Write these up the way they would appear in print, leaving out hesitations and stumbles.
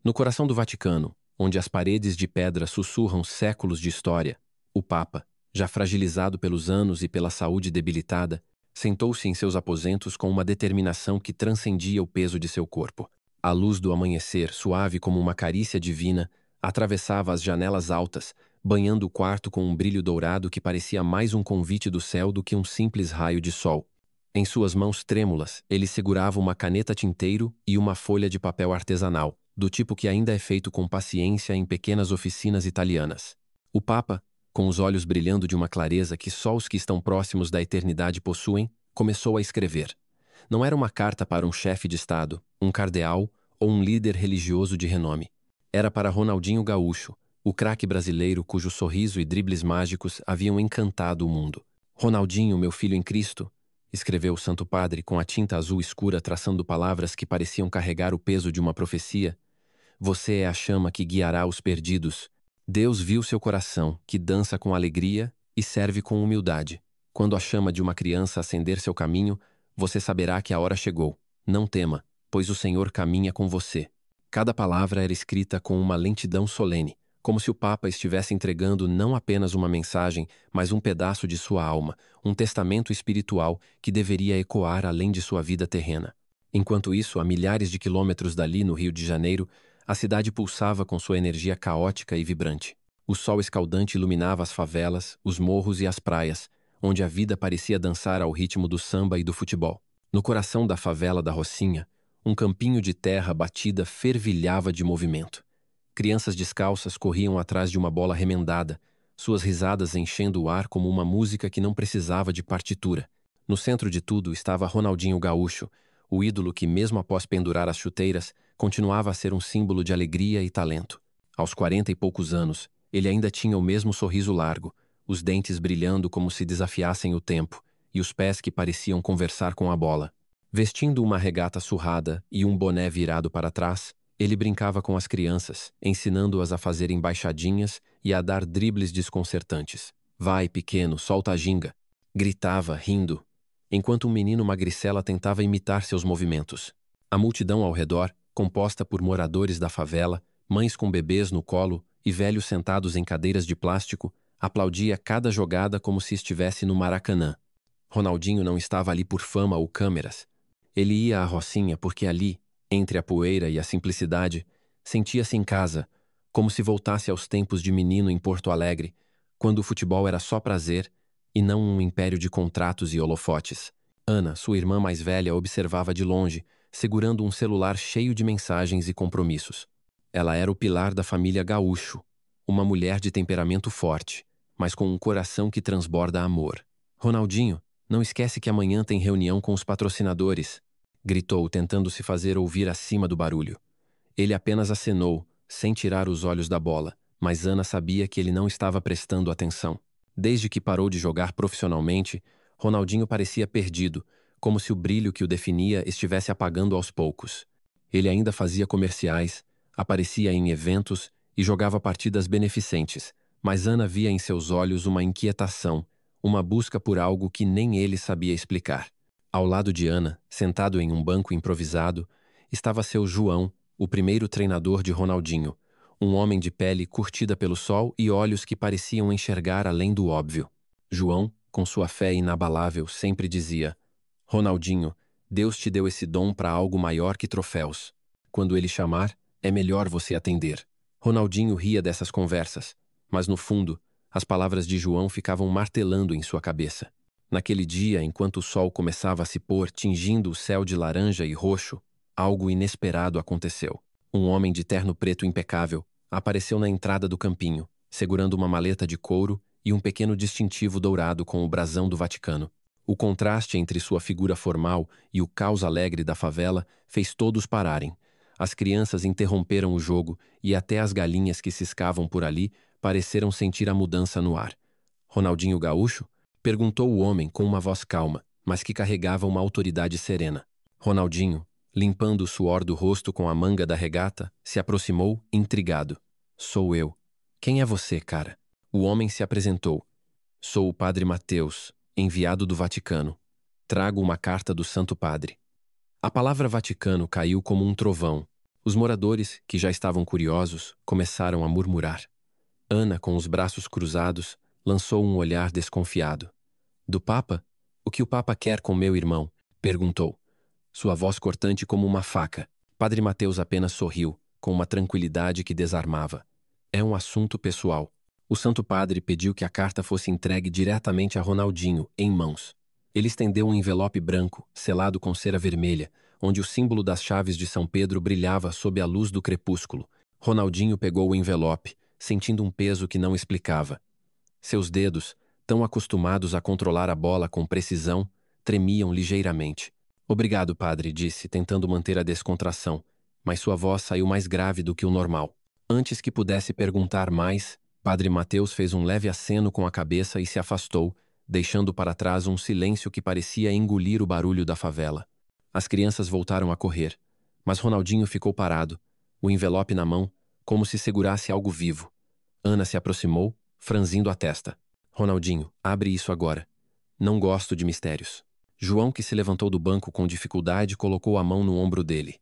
No coração do Vaticano, onde as paredes de pedra sussurram séculos de história, o Papa, já fragilizado pelos anos e pela saúde debilitada, sentou-se em seus aposentos com uma determinação que transcendia o peso de seu corpo. A luz do amanhecer, suave como uma carícia divina, atravessava as janelas altas, banhando o quarto com um brilho dourado que parecia mais um convite do céu do que um simples raio de sol. Em suas mãos trêmulas, ele segurava uma caneta tinteiro e uma folha de papel artesanal, do tipo que ainda é feito com paciência em pequenas oficinas italianas. O Papa, com os olhos brilhando de uma clareza que só os que estão próximos da eternidade possuem, começou a escrever. Não era uma carta para um chefe de Estado, um cardeal ou um líder religioso de renome. Era para Ronaldinho Gaúcho, o craque brasileiro cujo sorriso e dribles mágicos haviam encantado o mundo. Ronaldinho, meu filho em Cristo, escreveu o Santo Padre com a tinta azul escura traçando palavras que pareciam carregar o peso de uma profecia. Você é a chama que guiará os perdidos. Deus viu seu coração, que dança com alegria e serve com humildade. Quando a chama de uma criança acender seu caminho, você saberá que a hora chegou. Não tema, pois o Senhor caminha com você. Cada palavra era escrita com uma lentidão solene, como se o Papa estivesse entregando não apenas uma mensagem, mas um pedaço de sua alma, um testamento espiritual que deveria ecoar além de sua vida terrena. Enquanto isso, a milhares de quilômetros dali, no Rio de Janeiro, a cidade pulsava com sua energia caótica e vibrante. O sol escaldante iluminava as favelas, os morros e as praias, onde a vida parecia dançar ao ritmo do samba e do futebol. No coração da favela da Rocinha, um campinho de terra batida fervilhava de movimento. Crianças descalças corriam atrás de uma bola remendada, suas risadas enchendo o ar como uma música que não precisava de partitura. No centro de tudo estava Ronaldinho Gaúcho, o ídolo que, mesmo após pendurar as chuteiras, continuava a ser um símbolo de alegria e talento. Aos 40 e poucos anos, ele ainda tinha o mesmo sorriso largo, os dentes brilhando como se desafiassem o tempo, e os pés que pareciam conversar com a bola. Vestindo uma regata surrada e um boné virado para trás, ele brincava com as crianças, ensinando-as a fazer embaixadinhas e a dar dribles desconcertantes. Vai, pequeno, solta a ginga! Gritava, rindo, enquanto um menino magricela tentava imitar seus movimentos. A multidão ao redor, composta por moradores da favela, mães com bebês no colo e velhos sentados em cadeiras de plástico, aplaudia cada jogada como se estivesse no Maracanã. Ronaldinho não estava ali por fama ou câmeras. Ele ia à Rocinha porque ali, entre a poeira e a simplicidade, sentia-se em casa, como se voltasse aos tempos de menino em Porto Alegre, quando o futebol era só prazer e não um império de contratos e holofotes. Ana, sua irmã mais velha, observava de longe, segurando um celular cheio de mensagens e compromissos. Ela era o pilar da família Gaúcho, uma mulher de temperamento forte, mas com um coração que transborda amor. Ronaldinho, não esquece que amanhã tem reunião com os patrocinadores, gritou, tentando se fazer ouvir acima do barulho. Ele apenas acenou, sem tirar os olhos da bola, mas Ana sabia que ele não estava prestando atenção. Desde que parou de jogar profissionalmente, Ronaldinho parecia perdido, como se o brilho que o definia estivesse apagando aos poucos. Ele ainda fazia comerciais, aparecia em eventos e jogava partidas beneficentes, mas Ana via em seus olhos uma inquietação, uma busca por algo que nem ele sabia explicar. Ao lado de Ana, sentado em um banco improvisado, estava seu João, o primeiro treinador de Ronaldinho, um homem de pele curtida pelo sol e olhos que pareciam enxergar além do óbvio. João, com sua fé inabalável, sempre dizia: Ronaldinho, Deus te deu esse dom para algo maior que troféus. Quando ele chamar, é melhor você atender. Ronaldinho ria dessas conversas, mas no fundo, as palavras de João ficavam martelando em sua cabeça. Naquele dia, enquanto o sol começava a se pôr, tingindo o céu de laranja e roxo, algo inesperado aconteceu. Um homem de terno preto impecável apareceu na entrada do campinho, segurando uma maleta de couro e um pequeno distintivo dourado com o brasão do Vaticano. O contraste entre sua figura formal e o caos alegre da favela fez todos pararem. As crianças interromperam o jogo e até as galinhas que ciscavam por ali pareceram sentir a mudança no ar. Ronaldinho Gaúcho? Perguntou o homem com uma voz calma, mas que carregava uma autoridade serena. Ronaldinho, limpando o suor do rosto com a manga da regata, se aproximou, intrigado. Sou eu. Quem é você, cara? O homem se apresentou. Sou o Padre Mateus, enviado do Vaticano. Trago uma carta do Santo Padre. A palavra Vaticano caiu como um trovão. Os moradores, que já estavam curiosos, começaram a murmurar. Ana, com os braços cruzados, lançou um olhar desconfiado. Do Papa? O que o Papa quer com meu irmão? Perguntou. Sua voz cortante como uma faca. Padre Mateus apenas sorriu, com uma tranquilidade que desarmava. É um assunto pessoal. O Santo Padre pediu que a carta fosse entregue diretamente a Ronaldinho, em mãos. Ele estendeu um envelope branco, selado com cera vermelha, onde o símbolo das chaves de São Pedro brilhava sob a luz do crepúsculo. Ronaldinho pegou o envelope, sentindo um peso que não explicava. Seus dedos, tão acostumados a controlar a bola com precisão, tremiam ligeiramente. Obrigado, padre, disse, tentando manter a descontração, mas sua voz saiu mais grave do que o normal. Antes que pudesse perguntar mais, Padre Mateus fez um leve aceno com a cabeça e se afastou, deixando para trás um silêncio que parecia engolir o barulho da favela. As crianças voltaram a correr, mas Ronaldinho ficou parado, o envelope na mão, como se segurasse algo vivo. Ana se aproximou, franzindo a testa. Ronaldinho, abre isso agora. Não gosto de mistérios. João, que se levantou do banco com dificuldade, colocou a mão no ombro dele.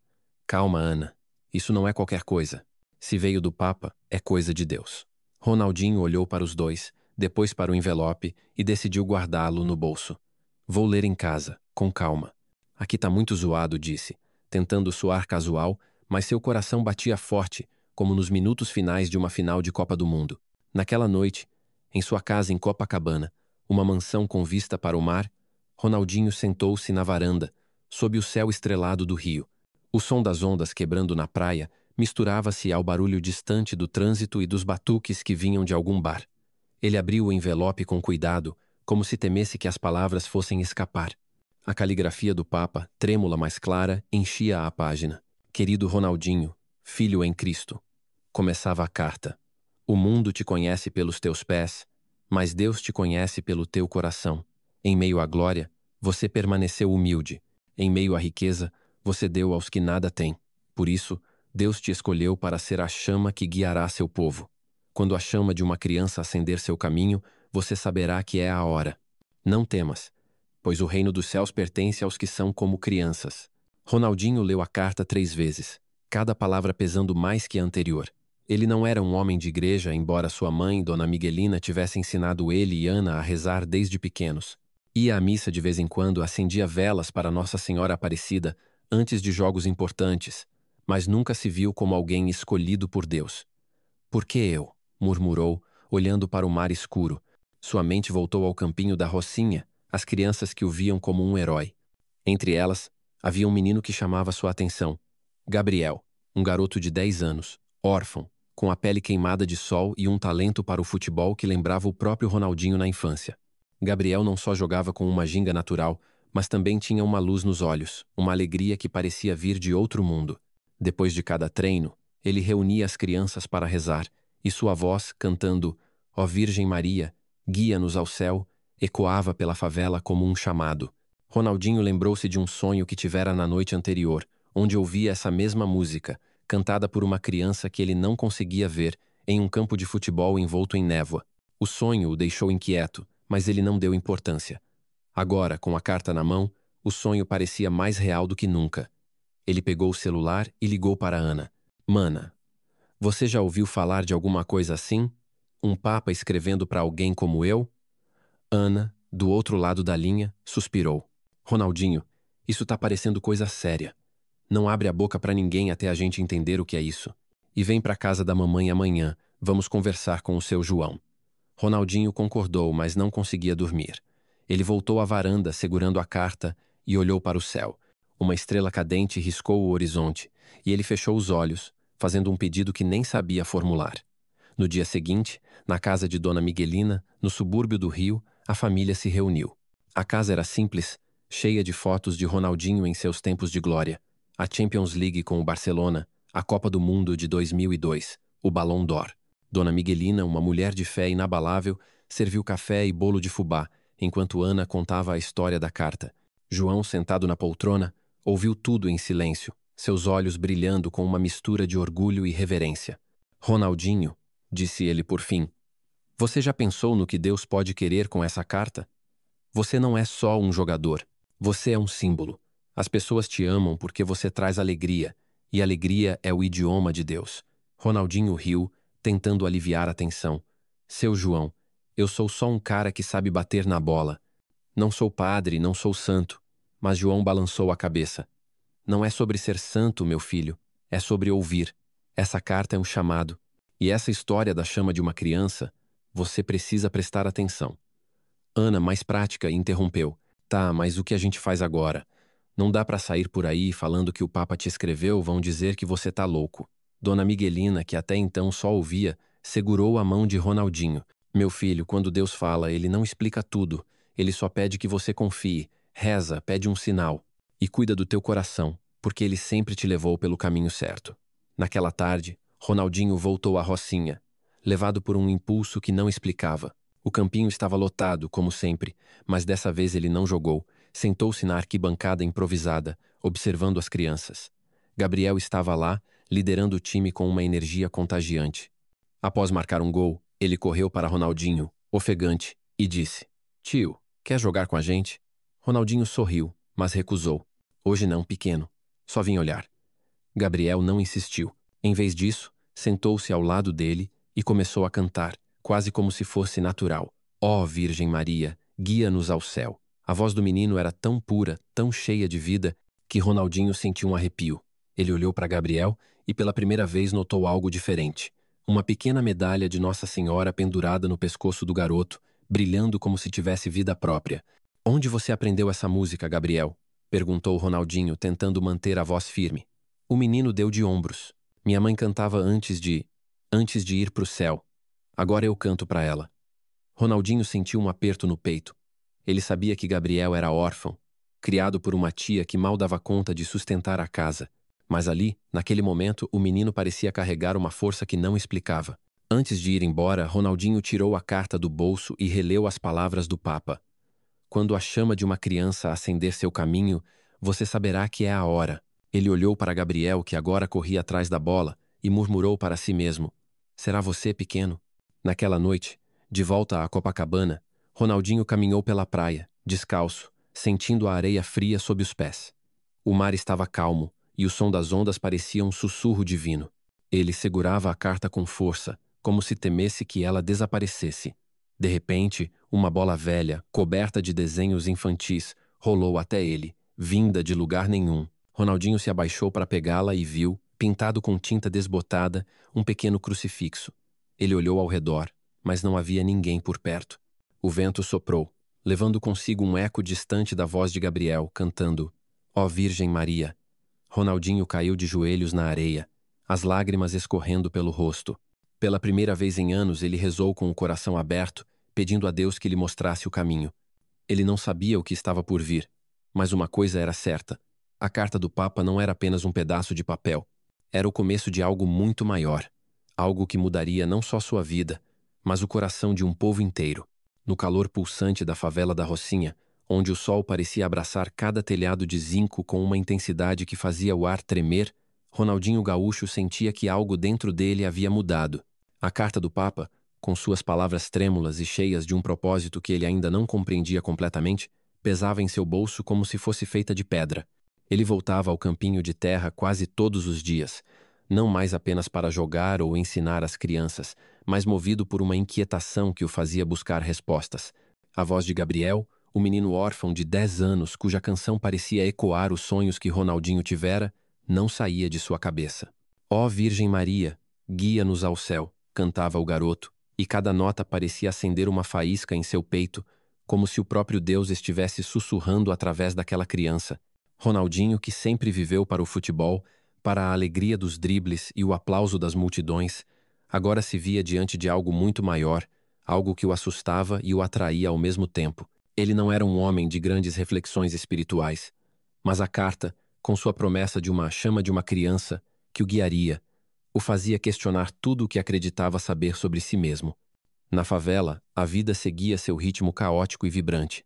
Calma, Ana. Isso não é qualquer coisa. Se veio do Papa, é coisa de Deus. Ronaldinho olhou para os dois, depois para o envelope e decidiu guardá-lo no bolso. Vou ler em casa, com calma. Aqui tá muito zoado, disse, tentando soar casual, mas seu coração batia forte, como nos minutos finais de uma final de Copa do Mundo. Naquela noite, em sua casa em Copacabana, uma mansão com vista para o mar, Ronaldinho sentou-se na varanda, sob o céu estrelado do rio. O som das ondas quebrando na praia misturava-se ao barulho distante do trânsito e dos batuques que vinham de algum bar. Ele abriu o envelope com cuidado, como se temesse que as palavras fossem escapar. A caligrafia do Papa, trêmula mas clara, enchia a página. Querido Ronaldinho, filho em Cristo. Começava a carta. O mundo te conhece pelos teus pés, mas Deus te conhece pelo teu coração. Em meio à glória, você permaneceu humilde. Em meio à riqueza, você deu aos que nada têm. Por isso, Deus te escolheu para ser a chama que guiará seu povo. Quando a chama de uma criança acender seu caminho, você saberá que é a hora. Não temas, pois o reino dos céus pertence aos que são como crianças. Ronaldinho leu a carta 3 vezes, cada palavra pesando mais que a anterior. Ele não era um homem de igreja, embora sua mãe, Dona Miguelina, tivesse ensinado ele e Ana a rezar desde pequenos. Ia à missa de vez em quando, acendia velas para Nossa Senhora Aparecida antes de jogos importantes, mas nunca se viu como alguém escolhido por Deus. Por que eu? Murmurou, olhando para o mar escuro. Sua mente voltou ao campinho da Rocinha, as crianças que o viam como um herói. Entre elas, havia um menino que chamava sua atenção. Gabriel, um garoto de 10 anos, órfão, com a pele queimada de sol e um talento para o futebol que lembrava o próprio Ronaldinho na infância. Gabriel não só jogava com uma ginga natural, mas também tinha uma luz nos olhos, uma alegria que parecia vir de outro mundo. Depois de cada treino, ele reunia as crianças para rezar, e sua voz, cantando Ó Virgem Maria, guia-nos ao céu, ecoava pela favela como um chamado. Ronaldinho lembrou-se de um sonho que tivera na noite anterior, onde ouvia essa mesma música, cantada por uma criança que ele não conseguia ver, em um campo de futebol envolto em névoa. O sonho o deixou inquieto, mas ele não deu importância. Agora, com a carta na mão, o sonho parecia mais real do que nunca. Ele pegou o celular e ligou para Ana. Mana, você já ouviu falar de alguma coisa assim? Um papa escrevendo para alguém como eu? Ana, do outro lado da linha, suspirou. Ronaldinho, isso tá parecendo coisa séria. Não abre a boca para ninguém até a gente entender o que é isso. E vem para casa da mamãe amanhã, vamos conversar com o seu João. Ronaldinho concordou, mas não conseguia dormir. Ele voltou à varanda segurando a carta e olhou para o céu. Uma estrela cadente riscou o horizonte, e ele fechou os olhos, fazendo um pedido que nem sabia formular. No dia seguinte, na casa de Dona Miguelina, no subúrbio do Rio, a família se reuniu. A casa era simples, cheia de fotos de Ronaldinho em seus tempos de glória. A Champions League com o Barcelona, a Copa do Mundo de 2002, o Ballon d'Or. Dona Miguelina, uma mulher de fé inabalável, serviu café e bolo de fubá, enquanto Ana contava a história da carta. João, sentado na poltrona, ouviu tudo em silêncio, seus olhos brilhando com uma mistura de orgulho e reverência. Ronaldinho, disse ele por fim, você já pensou no que Deus pode querer com essa carta? Você não é só um jogador, você é um símbolo. As pessoas te amam porque você traz alegria, e alegria é o idioma de Deus. Ronaldinho riu, tentando aliviar a tensão. Seu João, eu sou só um cara que sabe bater na bola. Não sou padre, não sou santo. Mas João balançou a cabeça. Não é sobre ser santo, meu filho. É sobre ouvir. Essa carta é um chamado. E essa história da chama de uma criança, você precisa prestar atenção. Ana, mais prática, interrompeu. Tá, mas o que a gente faz agora? Não dá pra sair por aí falando que o Papa te escreveu, vão dizer que você tá louco. Dona Miguelina, que até então só ouvia, segurou a mão de Ronaldinho. Meu filho, quando Deus fala, ele não explica tudo. Ele só pede que você confie, reza, pede um sinal. E cuida do teu coração, porque ele sempre te levou pelo caminho certo. Naquela tarde, Ronaldinho voltou à Rocinha, levado por um impulso que não explicava. O campinho estava lotado, como sempre, mas dessa vez ele não jogou. Sentou-se na arquibancada improvisada, observando as crianças. Gabriel estava lá, liderando o time com uma energia contagiante. Após marcar um gol, ele correu para Ronaldinho, ofegante, e disse: Tio, quer jogar com a gente? Ronaldinho sorriu, mas recusou. Hoje não, pequeno. Só vim olhar. Gabriel não insistiu. Em vez disso, sentou-se ao lado dele e começou a cantar, quase como se fosse natural. Ó Virgem Maria, guia-nos ao céu. A voz do menino era tão pura, tão cheia de vida, que Ronaldinho sentiu um arrepio. Ele olhou para Gabriel e pela primeira vez notou algo diferente. Uma pequena medalha de Nossa Senhora pendurada no pescoço do garoto, brilhando como se tivesse vida própria. Onde você aprendeu essa música, Gabriel? Perguntou Ronaldinho, tentando manter a voz firme. O menino deu de ombros. Minha mãe cantava antes de ir pro céu. Agora eu canto para ela. Ronaldinho sentiu um aperto no peito. Ele sabia que Gabriel era órfão, criado por uma tia que mal dava conta de sustentar a casa. Mas ali, naquele momento, o menino parecia carregar uma força que não explicava. Antes de ir embora, Ronaldinho tirou a carta do bolso e releu as palavras do Papa. Quando a chama de uma criança acender seu caminho, você saberá que é a hora. Ele olhou para Gabriel, que agora corria atrás da bola, e murmurou para si mesmo: Será você, pequeno? Naquela noite, de volta a Copacabana, Ronaldinho caminhou pela praia, descalço, sentindo a areia fria sob os pés. O mar estava calmo, e o som das ondas parecia um sussurro divino. Ele segurava a carta com força, como se temesse que ela desaparecesse. De repente, uma bola velha, coberta de desenhos infantis, rolou até ele, vinda de lugar nenhum. Ronaldinho se abaixou para pegá-la e viu, pintado com tinta desbotada, um pequeno crucifixo. Ele olhou ao redor, mas não havia ninguém por perto. O vento soprou, levando consigo um eco distante da voz de Gabriel, cantando: Ó Virgem Maria. Ronaldinho caiu de joelhos na areia, as lágrimas escorrendo pelo rosto. Pela primeira vez em anos, ele rezou com o coração aberto, pedindo a Deus que lhe mostrasse o caminho. Ele não sabia o que estava por vir, mas uma coisa era certa. A carta do Papa não era apenas um pedaço de papel. Era o começo de algo muito maior. Algo que mudaria não só sua vida, mas o coração de um povo inteiro. No calor pulsante da favela da Rocinha, onde o sol parecia abraçar cada telhado de zinco com uma intensidade que fazia o ar tremer, Ronaldinho Gaúcho sentia que algo dentro dele havia mudado. A carta do Papa, com suas palavras trêmulas e cheias de um propósito que ele ainda não compreendia completamente, pesava em seu bolso como se fosse feita de pedra. Ele voltava ao campinho de terra quase todos os dias, não mais apenas para jogar ou ensinar as crianças, mas movido por uma inquietação que o fazia buscar respostas. A voz de Gabriel, o menino órfão de 10 anos cuja canção parecia ecoar os sonhos que Ronaldinho tivera, não saía de sua cabeça. Ó Virgem Maria, guia-nos ao céu, cantava o garoto, e cada nota parecia acender uma faísca em seu peito, como se o próprio Deus estivesse sussurrando através daquela criança. Ronaldinho, que sempre viveu para o futebol, para a alegria dos dribles e o aplauso das multidões, agora se via diante de algo muito maior, algo que o assustava e o atraía ao mesmo tempo. Ele não era um homem de grandes reflexões espirituais, mas a carta, com sua promessa de uma chama de uma criança, que o guiaria, o fazia questionar tudo o que acreditava saber sobre si mesmo. Na favela, a vida seguia seu ritmo caótico e vibrante.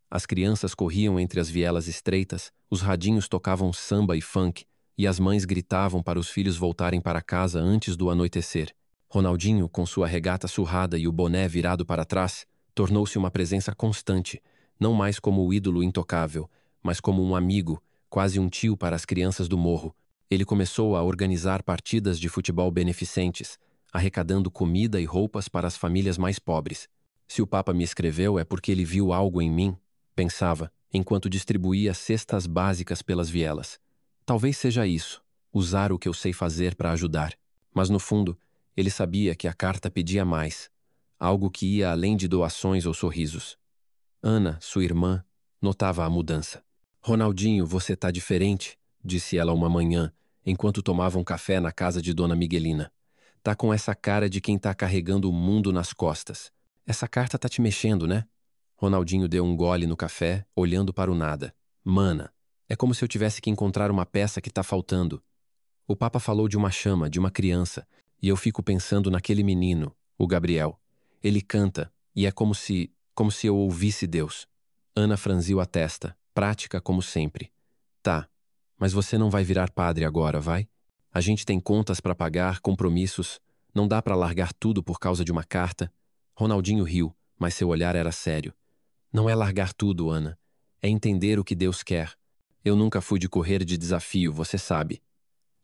As crianças corriam entre as vielas estreitas, os radinhos tocavam samba e funk, e as mães gritavam para os filhos voltarem para casa antes do anoitecer. Ronaldinho, com sua regata surrada e o boné virado para trás, tornou-se uma presença constante, não mais como o ídolo intocável, mas como um amigo, quase um tio para as crianças do morro. Ele começou a organizar partidas de futebol beneficentes, arrecadando comida e roupas para as famílias mais pobres. Se o Papa me escreveu é porque ele viu algo em mim, pensava, enquanto distribuía cestas básicas pelas vielas. Talvez seja isso, usar o que eu sei fazer para ajudar. Mas no fundo, ele sabia que a carta pedia mais, algo que ia além de doações ou sorrisos. Ana, sua irmã, notava a mudança. Ronaldinho, você tá diferente, disse ela uma manhã, enquanto tomavam café na casa de Dona Miguelina. Tá com essa cara de quem tá carregando o mundo nas costas. Essa carta tá te mexendo, né? Ronaldinho deu um gole no café, olhando para o nada. Mana, é como se eu tivesse que encontrar uma peça que tá faltando. O Papa falou de uma chama, de uma criança, e eu fico pensando naquele menino, o Gabriel. Ele canta, e é como se eu ouvisse Deus. Ana franziu a testa, prática como sempre. Tá, mas você não vai virar padre agora, vai? A gente tem contas para pagar, compromissos. Não dá para largar tudo por causa de uma carta. Ronaldinho riu, mas seu olhar era sério. Não é largar tudo, Ana. É entender o que Deus quer. Eu nunca fui de correr de desafio, você sabe.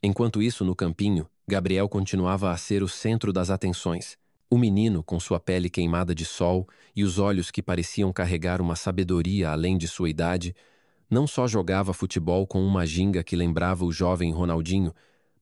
Enquanto isso, no campinho, Gabriel continuava a ser o centro das atenções. O menino, com sua pele queimada de sol e os olhos que pareciam carregar uma sabedoria além de sua idade, não só jogava futebol com uma ginga que lembrava o jovem Ronaldinho,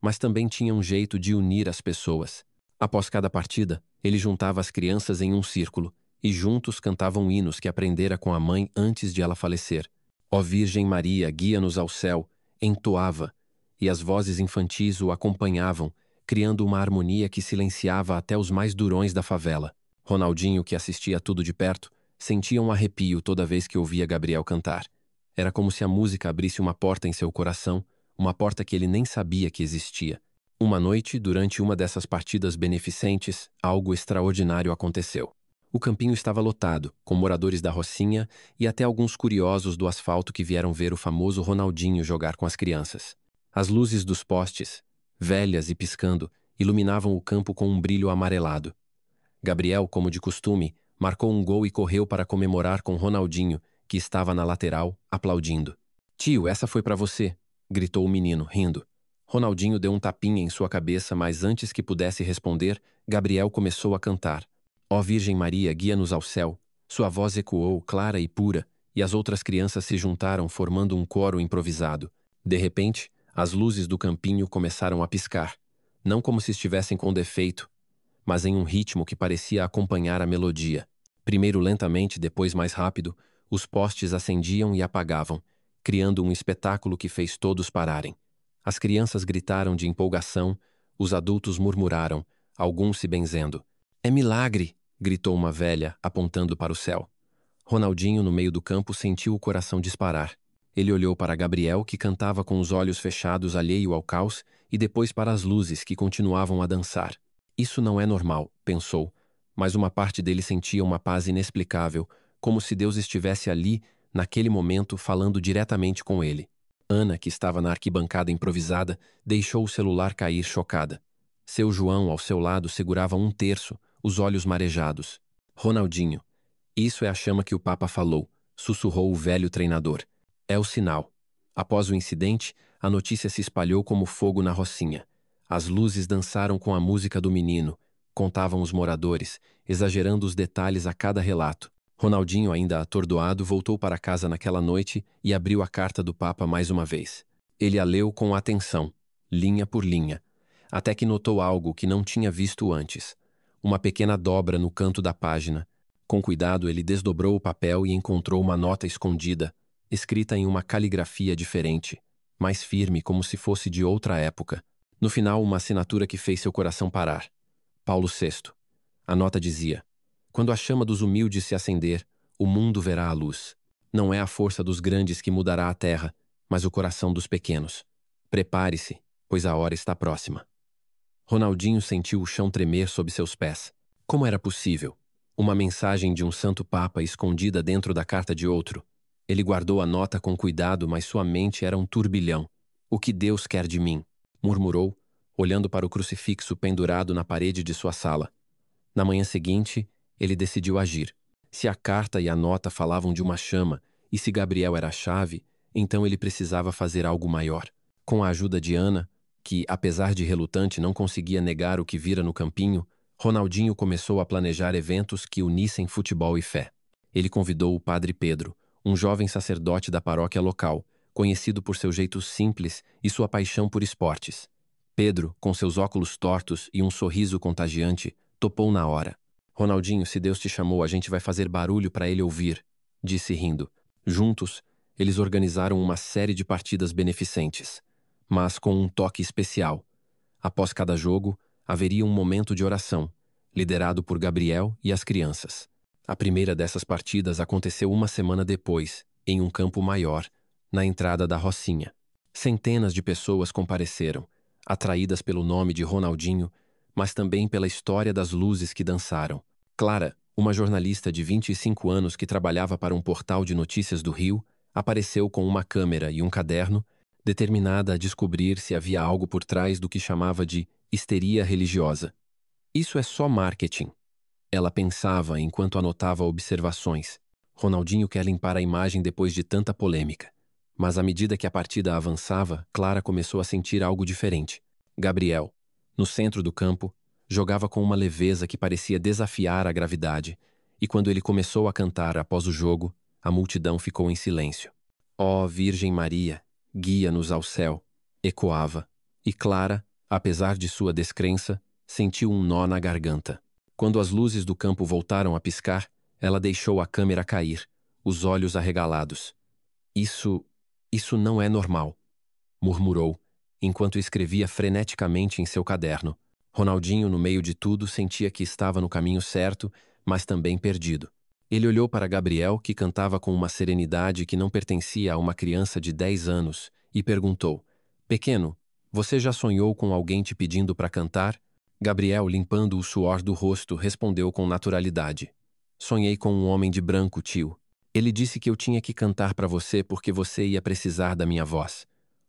mas também tinha um jeito de unir as pessoas. Após cada partida, ele juntava as crianças em um círculo e juntos cantavam hinos que aprendera com a mãe antes de ela falecer. Ó Virgem Maria, guia-nos ao céu, entoava, e as vozes infantis o acompanhavam, criando uma harmonia que silenciava até os mais durões da favela. Ronaldinho, que assistia tudo de perto, sentia um arrepio toda vez que ouvia Gabriel cantar. Era como se a música abrisse uma porta em seu coração, uma porta que ele nem sabia que existia. Uma noite, durante uma dessas partidas beneficentes, algo extraordinário aconteceu. O campinho estava lotado, com moradores da Rocinha e até alguns curiosos do asfalto que vieram ver o famoso Ronaldinho jogar com as crianças. As luzes dos postes, velhas e piscando, iluminavam o campo com um brilho amarelado. Gabriel, como de costume, marcou um gol e correu para comemorar com Ronaldinho, que estava na lateral, aplaudindo. Tio, essa foi para você, gritou o menino, rindo. Ronaldinho deu um tapinha em sua cabeça, mas antes que pudesse responder, Gabriel começou a cantar. Ó Virgem Maria, guia-nos ao céu. Sua voz ecoou, clara e pura, e as outras crianças se juntaram, formando um coro improvisado. De repente, as luzes do campinho começaram a piscar. Não como se estivessem com defeito, mas em um ritmo que parecia acompanhar a melodia. Primeiro lentamente, depois mais rápido, os postes acendiam e apagavam, criando um espetáculo que fez todos pararem. As crianças gritaram de empolgação, os adultos murmuraram, alguns se benzendo. É milagre! Gritou uma velha, apontando para o céu. Ronaldinho, no meio do campo, sentiu o coração disparar. Ele olhou para Gabriel, que cantava com os olhos fechados, alheio ao caos, e depois para as luzes, que continuavam a dançar. Isso não é normal, pensou, mas uma parte dele sentia uma paz inexplicável, como se Deus estivesse ali, naquele momento, falando diretamente com ele. Ana, que estava na arquibancada improvisada, deixou o celular cair chocada. Seu João, ao seu lado, segurava um terço, os olhos marejados. Ronaldinho. Isso é a chama que o Papa falou, sussurrou o velho treinador. É o sinal. Após o incidente, a notícia se espalhou como fogo na Rocinha. As luzes dançaram com a música do menino, contavam os moradores, exagerando os detalhes a cada relato. Ronaldinho, ainda atordoado, voltou para casa naquela noite e abriu a carta do Papa mais uma vez. Ele a leu com atenção, linha por linha, até que notou algo que não tinha visto antes. Uma pequena dobra no canto da página. Com cuidado, ele desdobrou o papel e encontrou uma nota escondida, escrita em uma caligrafia diferente, mais firme, como se fosse de outra época. No final, uma assinatura que fez seu coração parar. Paulo VI. A nota dizia: quando a chama dos humildes se acender, o mundo verá a luz. Não é a força dos grandes que mudará a terra, mas o coração dos pequenos. Prepare-se, pois a hora está próxima. Ronaldinho sentiu o chão tremer sob seus pés. Como era possível? Uma mensagem de um santo papa escondida dentro da carta de outro. Ele guardou a nota com cuidado, mas sua mente era um turbilhão. O que Deus quer de mim? Murmurou, olhando para o crucifixo pendurado na parede de sua sala. Na manhã seguinte, ele decidiu agir. Se a carta e a nota falavam de uma chama, e se Gabriel era a chave, então ele precisava fazer algo maior. Com a ajuda de Ana, que, apesar de relutante, não conseguia negar o que vira no campinho, Ronaldinho começou a planejar eventos que unissem futebol e fé. Ele convidou o padre Pedro, um jovem sacerdote da paróquia local, conhecido por seu jeito simples e sua paixão por esportes. Pedro, com seus óculos tortos e um sorriso contagiante, topou na hora. Ronaldinho, se Deus te chamou, a gente vai fazer barulho para ele ouvir, disse rindo. Juntos, eles organizaram uma série de partidas beneficentes, mas com um toque especial. Após cada jogo, haveria um momento de oração, liderado por Gabriel e as crianças. A primeira dessas partidas aconteceu uma semana depois, em um campo maior, na entrada da Rocinha. Centenas de pessoas compareceram, atraídas pelo nome de Ronaldinho, mas também pela história das luzes que dançaram. Clara, uma jornalista de 25 anos que trabalhava para um portal de notícias do Rio, apareceu com uma câmera e um caderno, determinada a descobrir se havia algo por trás do que chamava de histeria religiosa. Isso é só marketing. Ela pensava enquanto anotava observações. Ronaldinho quer limpar a imagem depois de tanta polêmica. Mas à medida que a partida avançava, Clara começou a sentir algo diferente. Gabriel, no centro do campo, jogava com uma leveza que parecia desafiar a gravidade, e quando ele começou a cantar após o jogo, a multidão ficou em silêncio. Ó Virgem Maria, guia-nos ao céu, ecoava, e Clara, apesar de sua descrença, sentiu um nó na garganta. Quando as luzes do campo voltaram a piscar, ela deixou a câmera cair, os olhos arregalados. Isso não é normal, murmurou, enquanto escrevia freneticamente em seu caderno. Ronaldinho, no meio de tudo, sentia que estava no caminho certo, mas também perdido. Ele olhou para Gabriel, que cantava com uma serenidade que não pertencia a uma criança de 10 anos, e perguntou: Pequeno, você já sonhou com alguém te pedindo para cantar? Gabriel, limpando o suor do rosto, respondeu com naturalidade: Sonhei com um homem de branco, tio. Ele disse que eu tinha que cantar para você porque você ia precisar da minha voz.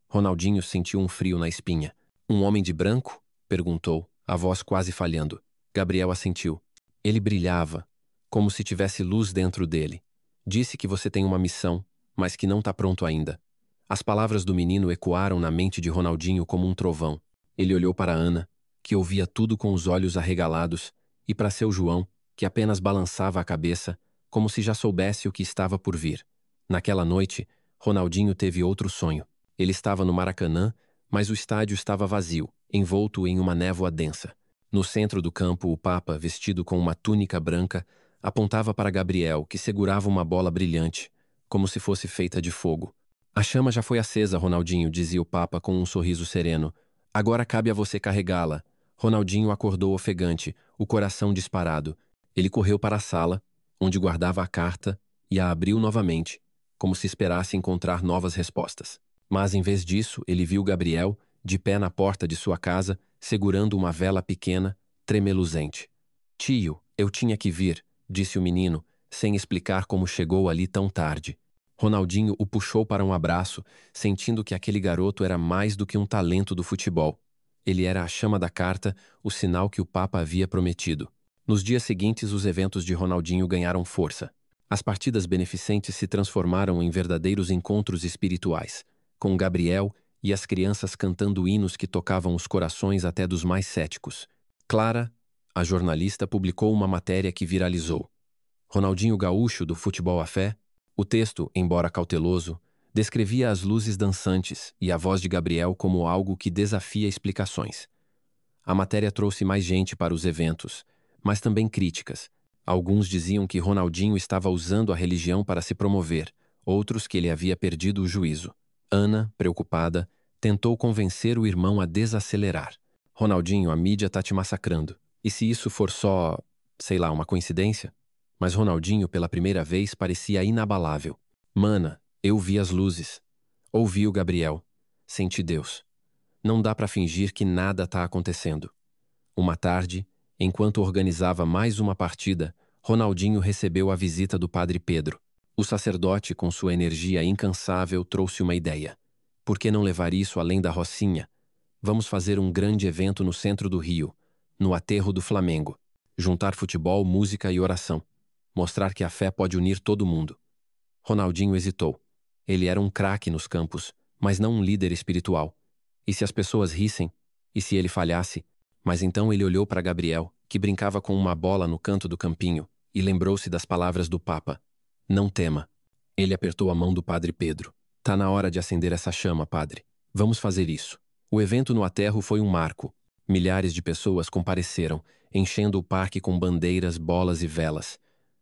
Ronaldinho sentiu um frio na espinha. Um homem de branco? Perguntou, a voz quase falhando. Gabriel assentiu. Ele brilhava, como se tivesse luz dentro dele. Disse que você tem uma missão, mas que não está pronto ainda. As palavras do menino ecoaram na mente de Ronaldinho como um trovão. Ele olhou para Ana, que ouvia tudo com os olhos arregalados, e para seu João, que apenas balançava a cabeça, como se já soubesse o que estava por vir. Naquela noite, Ronaldinho teve outro sonho. Ele estava no Maracanã, mas o estádio estava vazio, envolto em uma névoa densa. No centro do campo, o Papa, vestido com uma túnica branca, apontava para Gabriel, que segurava uma bola brilhante, como se fosse feita de fogo. A chama já foi acesa, Ronaldinho, dizia o Papa com um sorriso sereno. Agora cabe a você carregá-la. Ronaldinho acordou ofegante, o coração disparado. Ele correu para a sala, onde guardava a carta, e a abriu novamente, como se esperasse encontrar novas respostas. Mas, em vez disso, ele viu Gabriel, de pé na porta de sua casa, segurando uma vela pequena, tremeluzente. Tio, eu tinha que vir, disse o menino, sem explicar como chegou ali tão tarde. Ronaldinho o puxou para um abraço, sentindo que aquele garoto era mais do que um talento do futebol. Ele era a chama da carta, o sinal que o Papa havia prometido. Nos dias seguintes, os eventos de Ronaldinho ganharam força. As partidas beneficentes se transformaram em verdadeiros encontros espirituais, com Gabriel e as crianças cantando hinos que tocavam os corações até dos mais céticos. Clara, a jornalista, publicou uma matéria que viralizou. Ronaldinho Gaúcho, do Futebol à Fé. O texto, embora cauteloso, descrevia as luzes dançantes e a voz de Gabriel como algo que desafia explicações. A matéria trouxe mais gente para os eventos, mas também críticas. Alguns diziam que Ronaldinho estava usando a religião para se promover, outros que ele havia perdido o juízo. Ana, preocupada, tentou convencer o irmão a desacelerar. Ronaldinho, a mídia tá te massacrando. E se isso for só, sei lá, uma coincidência? Mas Ronaldinho, pela primeira vez, parecia inabalável. Mana, eu vi as luzes. Ouvi o Gabriel. Senti Deus. Não dá para fingir que nada tá acontecendo. Uma tarde, enquanto organizava mais uma partida, Ronaldinho recebeu a visita do padre Pedro. O sacerdote, com sua energia incansável, trouxe uma ideia. Por que não levar isso além da Rocinha? Vamos fazer um grande evento no centro do Rio, no aterro do Flamengo. Juntar futebol, música e oração. Mostrar que a fé pode unir todo mundo. Ronaldinho hesitou. Ele era um craque nos campos, mas não um líder espiritual. E se as pessoas rissem? E se ele falhasse? Mas então ele olhou para Gabriel, que brincava com uma bola no canto do campinho, e lembrou-se das palavras do Papa. Não tema. Ele apertou a mão do padre Pedro. Tá na hora de acender essa chama, padre. Vamos fazer isso. O evento no aterro foi um marco. Milhares de pessoas compareceram, enchendo o parque com bandeiras, bolas e velas.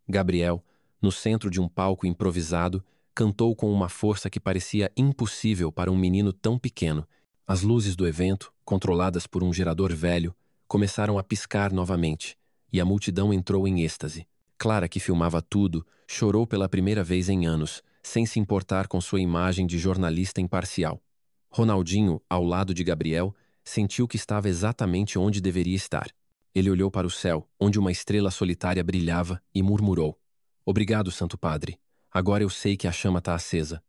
Gabriel, no centro de um palco improvisado, cantou com uma força que parecia impossível para um menino tão pequeno. As luzes do evento, controladas por um gerador velho, começaram a piscar novamente, e a multidão entrou em êxtase. Clara, que filmava tudo, chorou pela primeira vez em anos, sem se importar com sua imagem de jornalista imparcial. Ronaldinho, ao lado de Gabriel, sentiu que estava exatamente onde deveria estar. Ele olhou para o céu, onde uma estrela solitária brilhava, e murmurou: Obrigado, Santo Padre. Agora eu sei que a chama está acesa.